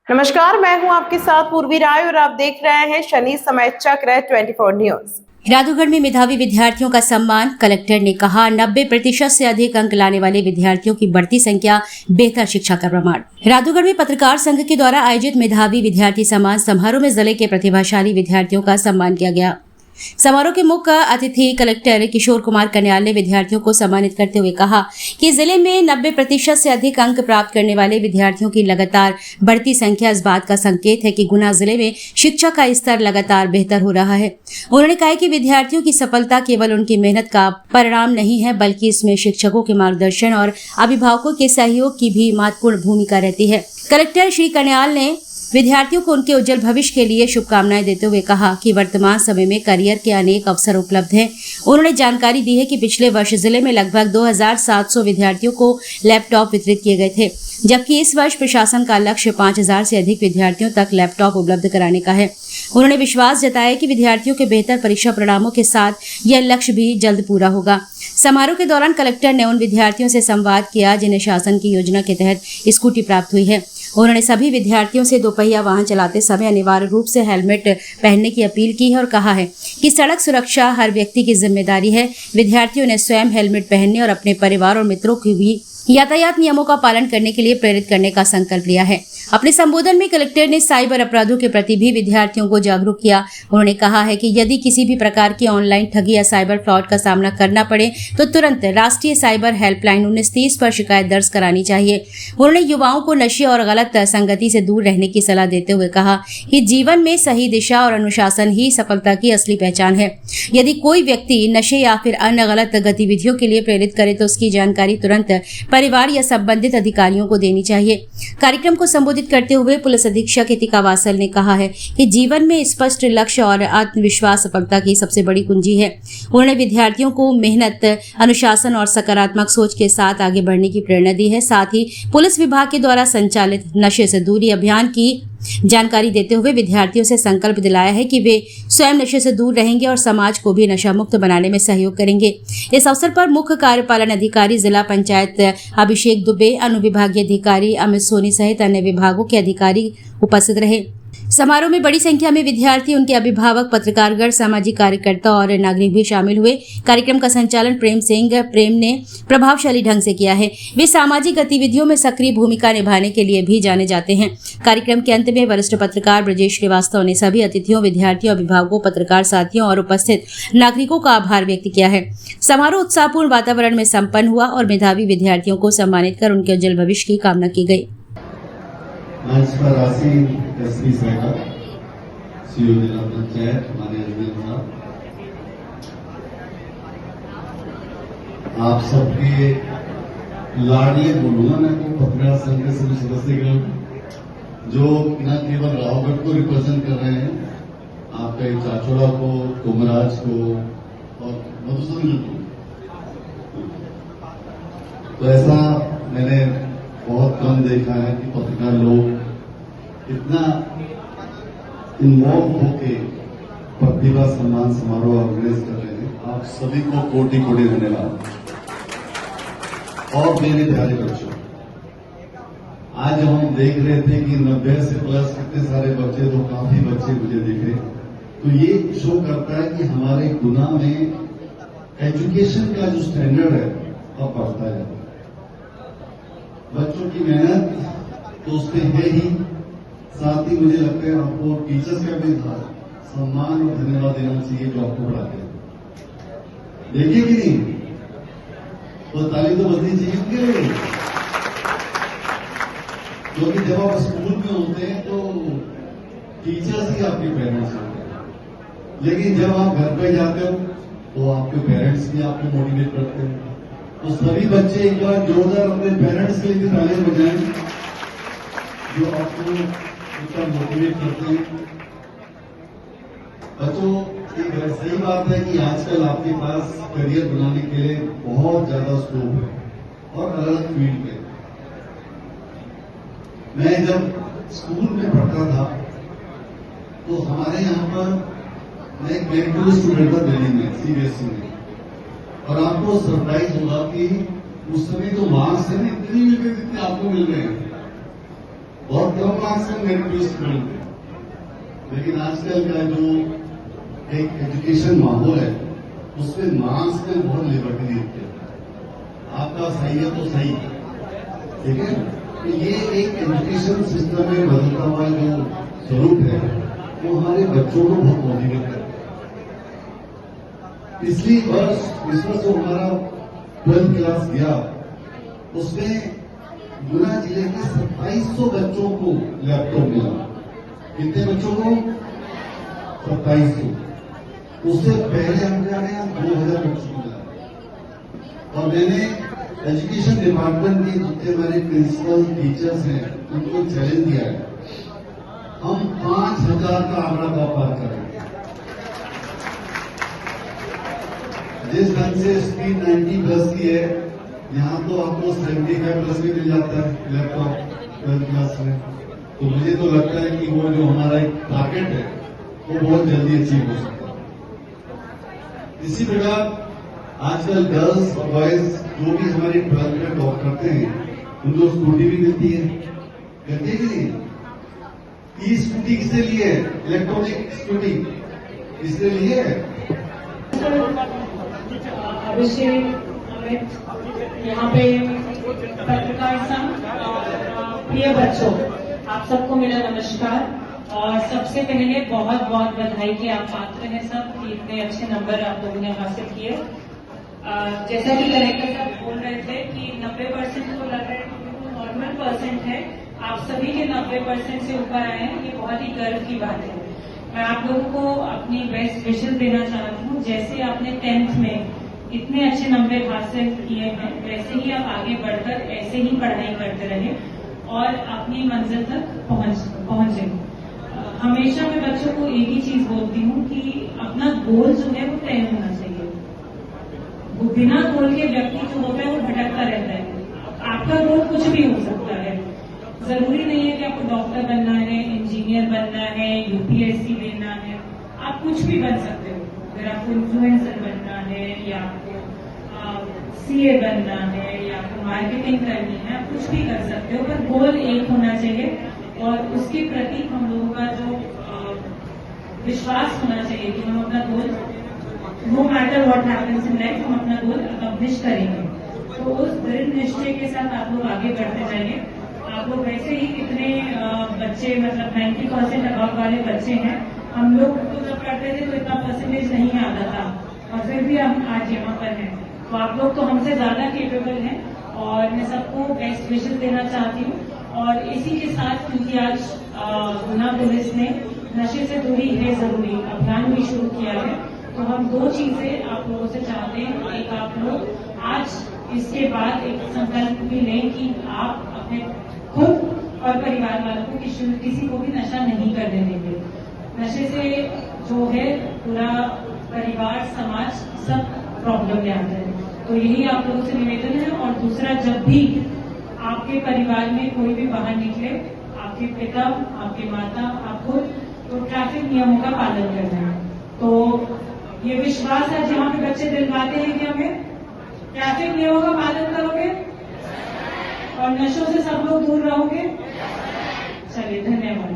नमस्कार, मैं हूं आपके साथ पूर्वी राय और आप देख रहे हैं शनि समय चक्र 24 न्यूज। राधौगढ़ में मेधावी विद्यार्थियों का सम्मान। कलेक्टर ने कहा 90% से अधिक अंक लाने वाले विद्यार्थियों की बढ़ती संख्या बेहतर शिक्षा का प्रमाण। राधौगढ़ में पत्रकार संघ के द्वारा आयोजित मेधावी विद्यार्थी सम्मान समारोह में जिले के प्रतिभाशाली विद्यार्थियों का सम्मान किया गया। समारोह के मुख्य अतिथि कलेक्टर किशोर कुमार कन्याल ने विद्यार्थियों को सम्मानित करते हुए कहा कि जिले में 90% से अधिक अंक प्राप्त करने वाले विद्यार्थियों की लगातार बढ़ती संख्या इस बात का संकेत है कि गुना जिले में शिक्षा का स्तर लगातार बेहतर हो रहा है। उन्होंने कहा कि विद्यार्थियों की सफलता केवल उनकी मेहनत का परिणाम नहीं है, बल्कि इसमें शिक्षकों के मार्गदर्शन और अभिभावकों के सहयोग की भी महत्वपूर्ण भूमिका रहती है। कलेक्टर श्री कन्याल ने विद्यार्थियों को उनके उज्जवल भविष्य के लिए शुभकामनाएं देते हुए कहा कि वर्तमान समय में करियर के अनेक अवसर उपलब्ध हैं। उन्होंने जानकारी दी है कि पिछले वर्ष जिले में लगभग 2700 विद्यार्थियों को लैपटॉप वितरित किए गए थे, जबकि इस वर्ष प्रशासन का लक्ष्य 5000 से अधिक विद्यार्थियों तक लैपटॉप उपलब्ध कराने का है। उन्होंने विश्वास जताया कि विद्यार्थियों के बेहतर परीक्षा परिणामों के साथ यह लक्ष्य भी जल्द पूरा होगा। समारोह के दौरान कलेक्टर ने उन विद्यार्थियों से संवाद किया जिन्हें शासन की योजना के तहत स्कूटी प्राप्त हुई है। उन्होंने सभी विद्यार्थियों से दोपहिया वाहन चलाते समय अनिवार्य रूप से हेलमेट पहनने की अपील की है और कहा है कि सड़क सुरक्षा हर व्यक्ति की जिम्मेदारी है। विद्यार्थियों ने स्वयं हेलमेट पहनने और अपने परिवार और मित्रों की भी यातायात नियमों का पालन करने के लिए प्रेरित करने का संकल्प लिया है। अपने संबोधन में कलेक्टर ने साइबर अपराधों के प्रति भी विद्यार्थियों को जागरूक किया। उन्होंने कहा है कि यदि किसी भी प्रकार की ऑनलाइन ठगी या साइबर फ्रॉड का सामना करना पड़े तो तुरंत राष्ट्रीय साइबर हेल्पलाइन 1930 पर शिकायत दर्ज करानी चाहिए। उन्होंने युवाओं को नशे और गलत संगति से दूर रहने की सलाह देते हुए कहा कि जीवन में सही दिशा और अनुशासन ही सफलता की असली पहचान है। यदि कोई व्यक्ति नशे या फिर अन्य गलत गतिविधियों के लिए प्रेरित करे तो उसकी जानकारी तुरंत परिवार या संबंधित अधिकारियों को देनी चाहिए। कार्यक्रम को संबोधित करते हुए पुलिस अधीक्षक हितिका वासल ने कहा है कि जीवन में स्पष्ट लक्ष्य और आत्मविश्वास सफलता की सबसे बड़ी कुंजी है। उन्होंने विद्यार्थियों को मेहनत, अनुशासन और सकारात्मक सोच के साथ आगे बढ़ने की प्रेरणा दी है। साथ ही पुलिस विभाग के द्वारा संचालित नशे से दूरी अभियान की जानकारी देते हुए विद्यार्थियों से संकल्प दिलाया है कि वे स्वयं नशे से दूर रहेंगे और समाज को भी नशा मुक्त बनाने में सहयोग करेंगे। इस अवसर पर मुख्य कार्यपालन अधिकारी जिला पंचायत अभिषेक दुबे, अनुविभागीय अधिकारी अमित सोनी सहित अन्य विभागों के अधिकारी उपस्थित रहे। समारोह में बड़ी संख्या में विद्यार्थी, उनके अभिभावक, पत्रकारगण, सामाजिक कार्यकर्ता और नागरिक भी शामिल हुए। कार्यक्रम का संचालन प्रेम ने प्रभावशाली ढंग से किया है। वे सामाजिक गतिविधियों में सक्रिय भूमिका निभाने के लिए भी जाने जाते हैं। कार्यक्रम के अंत में वरिष्ठ पत्रकार ब्रजेश श्रीवास्तव ने सभी अतिथियों, विद्यार्थियों, अभिभावकों, पत्रकार साथियों और उपस्थित नागरिकों का आभार व्यक्त किया है। समारोह उत्साहपूर्ण वातावरण में संपन्न हुआ और मेधावी विद्यार्थियों को सम्मानित कर उनके उज्जवल भविष्य की कामना की गई। मंच पर राशि एसपी साहब, सीओ जिला पंचायत माननीय अजमेर साहब, आप सबके लाडले बोलूंगा मैं तो पत्रकार संघ के सभी सदस्यगण जो न केवल रावगढ़ को रिप्रेजेंट कर रहे हैं, आपके चाचोड़ा को, कोमराज को और मधुसूदन को, तो ऐसा मैंने बहुत कम देखा है कि पत्रकार लोग इतना इन्वॉल्व होके प्रतिभा सम्मान समारोह ऑर्गेनाइज कर रहे हैं। आप सभी को कोटि कोटि धन्यवाद। और मेरे प्यारे बच्चों, आज जब हम देख रहे थे कि 90 से प्लस कितने सारे बच्चे, तो काफी बच्चे मुझे दिखे, तो ये शो करता है कि हमारे गुना में एजुकेशन का जो स्टैंडर्ड है अब बढ़ता है। बच्चों की मेहनत तो उसमें है ही, साथ ही मुझे लगता है आपको टीचर्स का भी सम्मान और धन्यवाद देना चाहिए जो आपको पढ़ाते हैं। देखिए कि नहीं, तो ताली तो बजनी चाहिए उनके लिए, क्योंकि जब आप स्कूल में होते हैं तो टीचर्स ही आपके पेरेंट्स होते हैं, लेकिन जब आप घर पे जाते हो तो आपके पेरेंट्स भी आपको मोटिवेट करते हैं। तो सभी बच्चे एक बार जोरदार अपने पेरेंट्स के लिए भी तालियां बजाएं जो आपको इतना मोटिवेट करते हैं। बच्चों, एक सही बात है कि आजकल आपके पास करियर बनाने के लिए बहुत ज्यादा स्कोप है और अलग अलग फील्ड पे। मैं जब स्कूल में पढ़ता था तो हमारे यहाँ पर मैं एक मेडिकल स्टूडेंट था दिल्ली में, सीबीएसई में, और आपको सरप्राइज होगा कि उस समय तो मार्क्स है इतने मिल गए जितने आपको मिल रहे हैं। बहुत कम मार्क्स में मेरिट लिस्ट मिलते, लेकिन आजकल का जो एक एजुकेशन माहौल है उसमें मार्क्स में बहुत लिबर्टी देते हैं। आपका सही है तो सही है, ठीक है। तो ये एक एजुकेशन सिस्टम में बदलता हुआ जो स्वरूप है वो हमारे बच्चों को बहुत मोटिवेट करता है। पिछली वर्ष इस वर्ष जो हमारा 12th क्लास गया उसमें गुना जिले के 2700 बच्चों को लैपटॉप मिला। कितने बच्चों को? 2700। उससे पहले हमने आया 2000 बच्चों को मिला। और मैंने एजुकेशन डिपार्टमेंट के जितने हमारे प्रिंसिपल टीचर्स हैं उनको चैलेंज दिया है, हम 5000 का आंकड़ा पार करेंगे। जिस ढंग से स्पीड 90+ की है, यहाँ तो आपको 75+ भी मिल जाता है लैपटॉप 12th क्लास में। तो मुझे तो लगता है कि वो जो हमारा एक टारगेट है वो बहुत जल्दी अचीव हो सकता है। इसी प्रकार आजकल गर्ल्स और बॉयज जो भी हमारे 12th में टॉप करते हैं उनको स्कूटी भी मिलती है, कहते हैं कि नहीं? ई स्कूटी किसने ली है? इलेक्ट्रॉनिक स्कूटी किसने ली है? अभिषेक, अमित, यहाँ पे पत्रकार संघ और प्रिय बच्चों, आप सबको मेरा नमस्कार। और सबसे पहले बहुत बहुत बधाई कि आप पात्र हैं सब कि इतने अच्छे नंबर आप लोगों ने हासिल किए। जैसा कि कलेक्टर साहब बोल रहे थे कि 90% को लग रहा है कि नॉर्मल परसेंट है, आप सभी के 90% से ऊपर आए हैं, ये बहुत ही गर्व की बात है। मैं आप लोगों को अपनी बेस्ट विशेष देना चाहती हूँ। जैसे आपने 10th में इतने अच्छे नंबर हासिल किए हैं, वैसे ही आप आगे बढ़कर ऐसे ही पढ़ाई करते रहे और अपनी मंजिल तक पहुंचे। हमेशा मैं बच्चों को एक ही चीज बोलती हूँ कि अपना गोल जो है वो तय होना चाहिए। वो बिना गोल के व्यक्ति जो होता है वो भटकता रहता है। आपका गोल कुछ भी हो सकता है, जरूरी नहीं है कि आपको डॉक्टर बनना है, इंजीनियर बनना है, यूपीएससी देना है, आप कुछ भी बन सकते हो। अगर आपको इन्फ्लुएंसर बनना है या आपको सीए बनना है या आपको मार्केटिंग करनी है, आप कुछ भी कर सकते हो, पर गोल एक होना चाहिए और उसके प्रति हम लोगों का जो विश्वास होना चाहिए कि हम अपना goal, no matter what happens in life, हम अपना गोल अकम्प्लिश करेंगे। तो उस दृढ़ निश्चय के साथ आप लोग आगे बढ़ते जाइए। आप लोग वैसे ही कितने बच्चे, मतलब 90% अबव वाले बच्चे हैं। हम लोग तो जब करते थे तो इतना परसेंटेज नहीं आता था और फिर भी हम आज यहाँ पर हैं। तो आप लोग तो हमसे ज्यादा केपेबल हैं और मैं सबको बेस्ट विशेष देना चाहती हूँ। और इसी के साथ क्योंकि आज गुना पुलिस ने नशे से दूरी है जरूरी अभियान भी शुरू किया है, तो हम दो चीजें आप लोगों से चाहते हैं। एक, आप लोग आज इसके बाद एक संकल्प भी लें कि आप अपने खुद और परिवार वालों को किसी को भी नशा नहीं करने देंगे। नशे से जो है पूरा परिवार, समाज सब प्रॉब्लम में आता है। तो यही आप लोगों से निवेदन है। और दूसरा, जब भी आपके परिवार में कोई भी बाहर निकले, आपके पिता, आपके माता, आपको तो ट्रैफिक नियमों का पालन करना है। तो ये विश्वास है जहाँ पे बच्चे दिलवाते हैं कि हमें ट्रैफिक नियमों का पालन करोगे और नशों से सब लोग दूर रहोगे। चलिए, धन्यवाद।